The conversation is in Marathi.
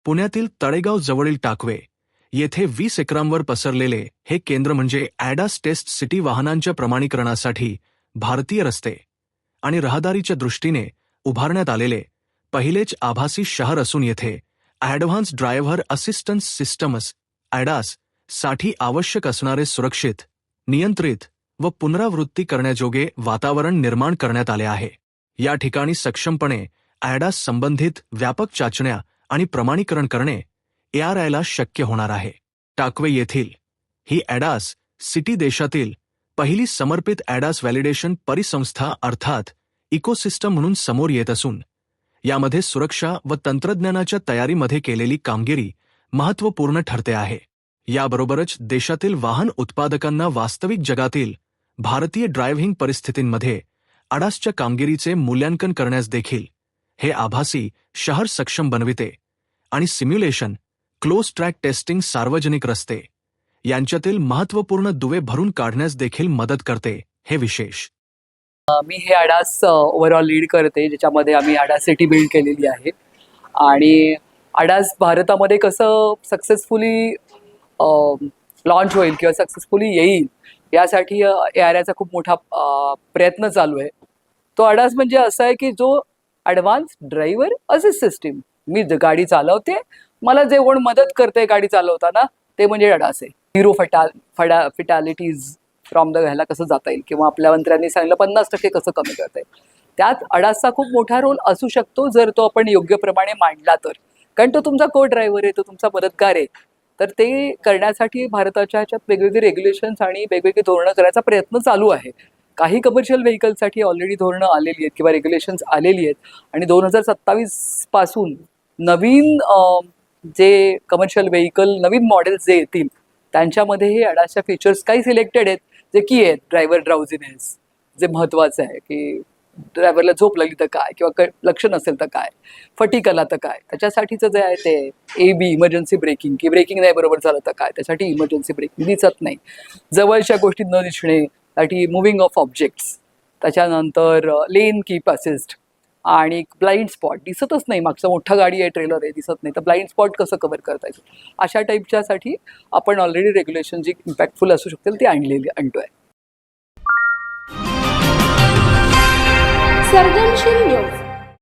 पुण्यातील तळेगाव जवळील टाकवे येथे 20 एकरांवर पसरलेले हे केंद्र म्हणजे ॲडास टेस्ट सिटी वाहनांच्या प्रमाणीकरणासाठी भारतीय रस्ते आणि रहदारीच्या दृष्टीने उभारण्यात आलेले पहिलेच आभासी शहर असून येथे advance driver assistance systems ADAS साठी आवश्यक असणारे सुरक्षित, नियंत्रित व पुनरावृत्ती करण्याजोगे वातावरण निर्माण करण्यात आले आहे। या ठिकाणी सक्षमपणे ॲडास संबंधित व्यापक चाचण्या आणि प्रमाणीकरण करणे ARIला शक्य होणार आहे। टाकवे येथील ही ॲडास सिटी देशातील पहिली समर्पित ॲडास व्हॅलिडेशन परिसंस्था अर्थात इकोसिस्टम म्हणून समोर येत असून यामध्ये सुरक्षा व तंत्रज्ञानाच्या तयारीमध्ये केलेली कामगिरी महत्त्वपूर्ण ठरते आहे। याबरोबरच देशातील वाहन उत्पादकांना वास्तविक जगातील भारतीय ड्रायव्हिंग परिस्थितींमध्ये ॲडासच्या कामगिरीचे मूल्यांकन करण्यास देखील हे आभासी शहर सक्षम बनविते आणि सिम्युलेशन, क्लोज ट्रॅक टेस्टिंग, सार्वजनिक रस्ते यांच्यातील महत्त्वपूर्ण दुवे भरून काढण्यास देखील मदत करते। हे विशेष मी हे ॲडास ओव्हरऑल लीड करते, ज्याच्यामध्ये आम्ही ॲडास सिटी बिल्ड केलेली आहे आणि ॲडास भारतामध्ये कसं सक्सेसफुली लॉन्च होईल किंवा सक्सेसफुली येईल यासाठी ARIचा खूप मोठा प्रयत्न चालू आहे। तो ॲडास म्हणजे असा आहे की जो ॲडव्हान्स ड्रायव्हर असिस्ट सिस्टीम, मी गाडी चालवते, मला जे कोण मदत करते गाडी चालवताना ते म्हणजे ॲडास आहे। 0 फिटॅलिटीज फ्रॉम द ह्याला कसं जाता येईल किंवा आपल्या मंत्र्यांनी सांगितलं 50% कसं कमी करता येईल, त्यात ॲडासचा खूप मोठा रोल असू शकतो जर तो आपण योग्य प्रमाणे मांडला तर, कारण तो तुमचा को ड्रायव्हर आहे, तो तुमचा मदतगार आहे। तर ते करण्यासाठी भारताच्या ह्याच्यात वेगवेगळे रेग्युलेशन्स आणि वेगवेगळे धोरणं करायचा प्रयत्न चालू आहे। काही कमर्शियल व्हेकलसाठी ऑलरेडी धोरणं आलेली आहेत किंवा रेग्युलेशन्स आलेली आहेत आणि 2027 पासून नवीन जे कमर्शियल व्हेकल नवीन मॉडेल्स जे येतील त्यांच्यामध्ये हे ॲडासच्या फीचर्स काही सिलेक्टेड आहेत जे की आहेत। ड्रायव्हर ड्राउझिनेस जे महत्त्वाचं आहे की ड्रायव्हरला झोप लागली तर काय किंवा लक्ष नसेल तर काय, फटीक आला तर काय, त्याच्यासाठीचं जे आहे ते AB इमर्जन्सी ब्रेकिंग की ब्रेकिंग नाही बरोबर झालं तर काय, त्यासाठी इमर्जन्सी ब्रेकिंग दिसत नाही, जवळच्या गोष्टी न दिसणे साठी मुव्हिंग ऑफ ऑब्जेक्ट्स, त्याच्यानंतर लेन कीप असिस्ट आणि ब्लाइंड स्पॉट, दिसतच नाही मागचं मोठा गाडी आहे, ट्रेलर आहे, दिसत नाही, तर ब्लाइंड स्पॉट कसं कव्हर करता येईल, अशा टाईपच्यासाठी आपण ऑलरेडी रेग्युलेशन जी इम्पॅक्टफुल असू शकतील ती आणतोय। सर्जनशील न्यूज